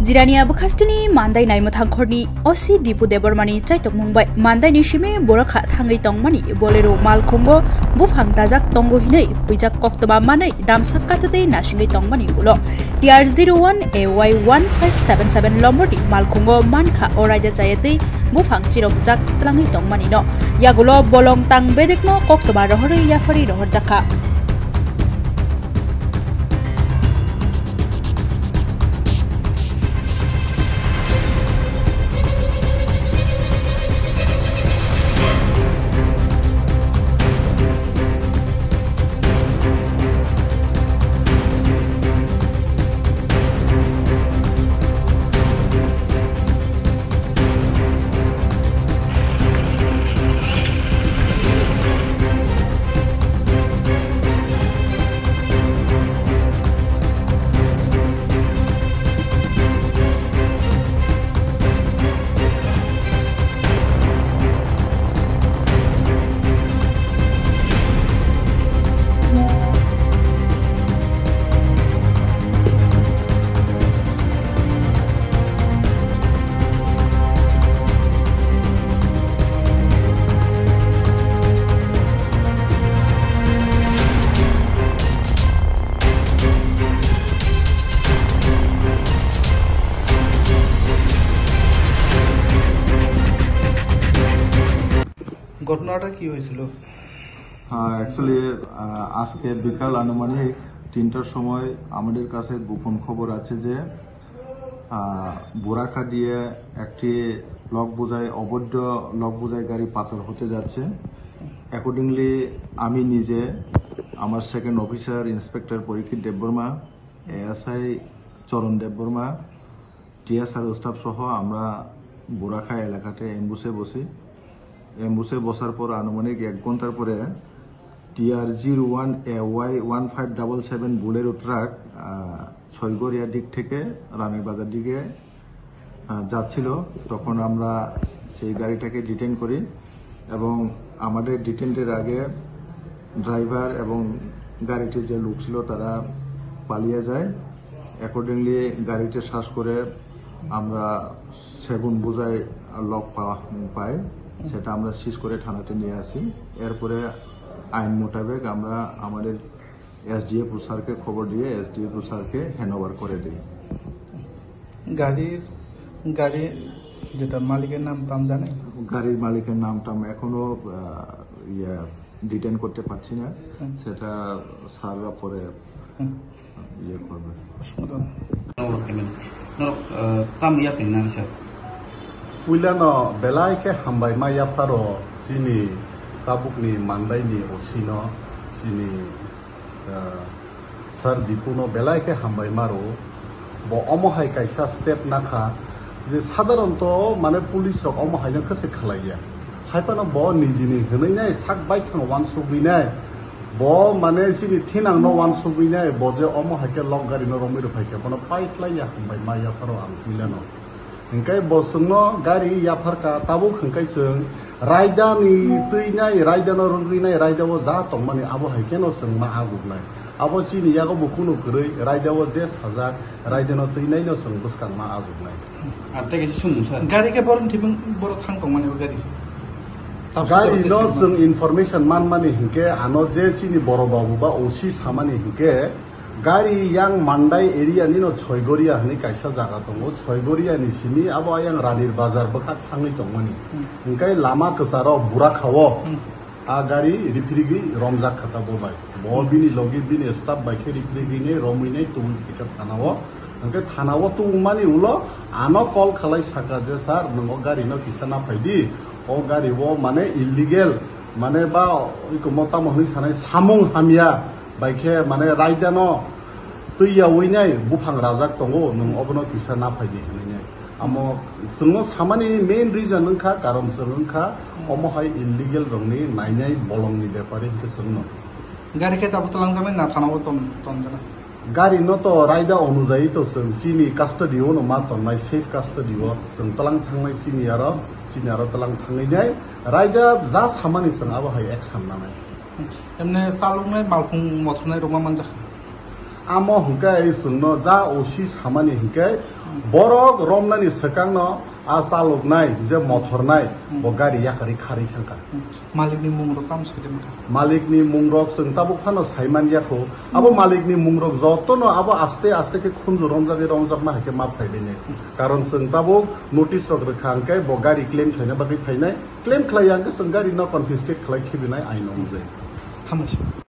Jirania Bukastini, Mandai Naimotangkorni, Osi Dipu Debormani, Chaitok Mumbai, Mandai Nishime, Boraka Tangai Tongmani, Bolero Malkongo, Bufang Dazak Tongo Hine, Wijak Koktoba Mane, Damsak Katade, Nashingai Tongmani Ulo, DR01 AY1577 Lombardi, Malkongo, Manka, Oraja Chayate, Bufang Chirok Zak, Tlangi Tongmani no, Yagulo, Bolong Tang Bedekno, Koktoba Rohore, Yafari Rohorjaka. ঘটনাটা কি হয়েছিল? Actually আজকে বিকাল আনুমানিক ৩টার সময় আমাদের কাছে গোপন খবর আছে যে বোরাখা দিয়ে একটি অবৈধ লক বোঝাই গাড়ি পাচার হতে যাচ্ছে। অ্যাকর্ডিংলি আমি নিজে, আমার সেকেন্ড অফিসার ইন্সপেক্টর পরীক্ষিত দেববর্মা, এএসআই চরণ দেববর্মা, টিএসআর স্টাফ সহ আমরা বোরাখা এলাকাতে এম্বুসে বসার পর আনুমানিক 1 ঘন্টার পরে TR01 AY1577 Bolero truck Chhoygoria দিক থেকে রানের বাজার দিকে যাচ্ছিল। তখন আমরা সেই গাড়িটাকে ডিটেইন করি এবং আমাদের ডিটেইনের আগে ড্রাইভার এবং গাড়িটির যে লোক ছিল তারা পালিয়ে যায়। অ্যাকর্ডিংলি গাড়িটি শ্বাস করে আমরা সেগুন বোঝাই লক পাই, সেটা আমরা সিজ করে থানাতে নিয়ে আসি। এরপরে আইন মোতাবেক আমরা আমাদের এসডিএফ স্যারকে খবর দিয়ে এসডিএফ স্যারকে হ্যান্ডওভার করে দিই। গাড়ির যেটা মালিকের নাম টাম জানে? গাড়ির মালিকের নাম টাম এখনো ডিটেইন করতে পারছি না, সেটা স্যাররা পরে করবে। Puilano belai ke hambai maya faro sini tabuk ni mandai ni osino sini sar dipuno belai ke hambai maro bo omohai kaisa step nakha je sadharanto mane police rok omohai na khase khalaiya haipano bo nijini hnai nai sak bai thang wan subri nai bo mane sini thinang no wan subri nai bo je omohai ke log gari no romiro phaike bono pai flaiya hambai maya faro am puilano hingkai bosungno gari yafarka tabu hingkai sung raida ni tuinai raida no rungrinai raida wo za tongmani abo haikeno sung ma agugnai abo chini yago bukuno kurei raida wo je sajak raida no tuinai no sung buskang ma agugnai atte ke sung sar gari ke boron timung boro thang tongmani gari no sung information man mani hingke ano je chini boro babu ba osi samani hingke gari yang mandai area ni no Choigoria hani kaisa jaga tongo Choigoria ni sini abo yang ranir bazar bakha thangi tongmani hingkai lama kesaro burakhawo a gari rifrigi romjak khata bobai bo bini logi bini staff bai khe rifrigi ne romine tumi pikat thanawo hingkai thanawo tungmani ulo ano call khalai saka je sir nango gari no kisana phaidi o gari wo mane illegal mane ba iko mota mohni sanai samung hamia baikhe mane raida no tuiya winai bufang rajak tongo nung obono kisa na phaidi hne amo sungno samani main reason nungkha karon sungkha omohai illegal rongni nainai bolongni byapare ke sungno gari ke tabu talang jamai na thanawo ton jana gari no to raida অনুযায়ী to sung sini custody ono ma ton nai safe custody o sung talang thangnai sini aro talang thangnai nai raida ja samani sung abo hai action na nai এমনি চালক নাই মালফুং মথনাই Ruma Manza amo hingke sungno ja osi samani hingke borok romnani sekangno a chaloknai je mothornai bo gari yakari khari khangka malikni mungrok tam saidem malikni mungrok sung tabuk phano saiman yakho abo malikni mungrok jotono abo aste aste ke khunju rongjak ma hake ma phaidene karon sung tabuk notice rok rekhangke bo gari claim thaina bagi phainai claim khlaiyang ke sung gari no confiscate khlai khibinai aino mujai thamasi